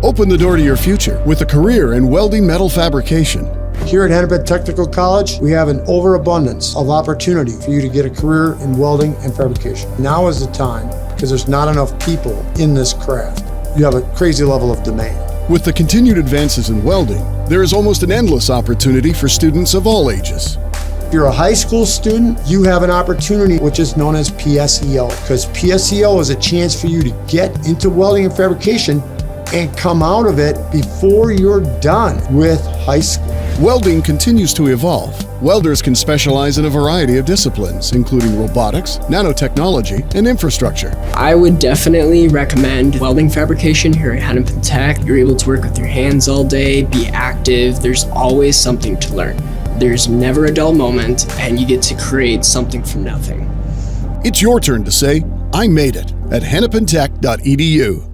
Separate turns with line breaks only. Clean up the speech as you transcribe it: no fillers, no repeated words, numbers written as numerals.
Open the door to your future with a career in welding metal fabrication.
Here at Hennepin Technical College, we have an overabundance of opportunity for you to get a career in welding and fabrication. Now is the time, because there's not enough people in this craft. You have a crazy level of demand.
With the continued advances in welding, there is almost an endless opportunity for students of all ages.
If you're a high school student, you have an opportunity which is known as PSEO, because PSEO is a chance for you to get into welding and fabrication and come out of it before you're done with high school.
Welding continues to evolve. Welders can specialize in a variety of disciplines, including robotics, nanotechnology, and infrastructure.
I would definitely recommend welding fabrication here at Hennepin Tech. You're able to work with your hands all day, be active. There's always something to learn. There's never a dull moment, and you get to create something from nothing.
It's your turn to say, I made it at HennepinTech.edu.